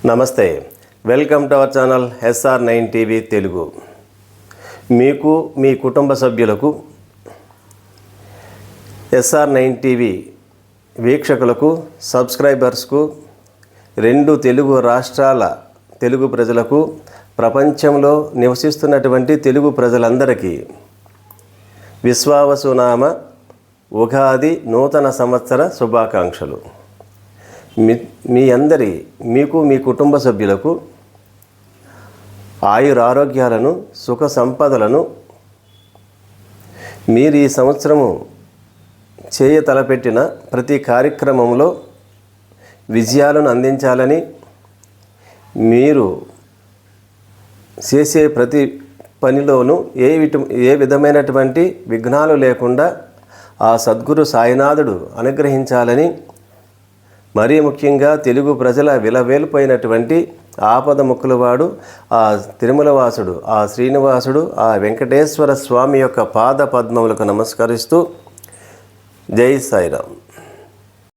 నమస్తే, welcome to our channel SR9 TV Telugu. మీకు మీ కుటుంబ సభ్యులకు SR9 టీవీ వీక్షకులకు సబ్స్క్రైబర్స్కు 2 తెలుగు రాష్ట్రాల తెలుగు ప్రజలకు ప్రపంచంలో నివసిస్తున్నటువంటి తెలుగు ప్రజలందరికీ విశ్వావసునామ ఉగాది నూతన సంవత్సర శుభాకాంక్షలు. మీకు మీ కుటుంబ సభ్యులకు ఆయురారోగ్యాలను సుఖ సంపదలను మీరు ఈ సంవత్సరము తలపెట్టిన ప్రతి కార్యక్రమంలో విజయాలను అందించాలని, మీరు చేసే ప్రతి పనిలోనూ ఏ విధమైనటువంటి విఘ్నాలు లేకుండా ఆ సద్గురు సాయినాథుడు అనుగ్రహించాలని, మరీ ముఖ్యంగా తెలుగు ప్రజల విలవేలిపోయినటువంటి ఆపద ముక్కులవాడు ఆ తిరుమలవాసుడు, ఆ శ్రీనివాసుడు, ఆ వెంకటేశ్వర స్వామి యొక్క పాద పద్మములకు నమస్కరిస్తూ జై సాయిరామ్.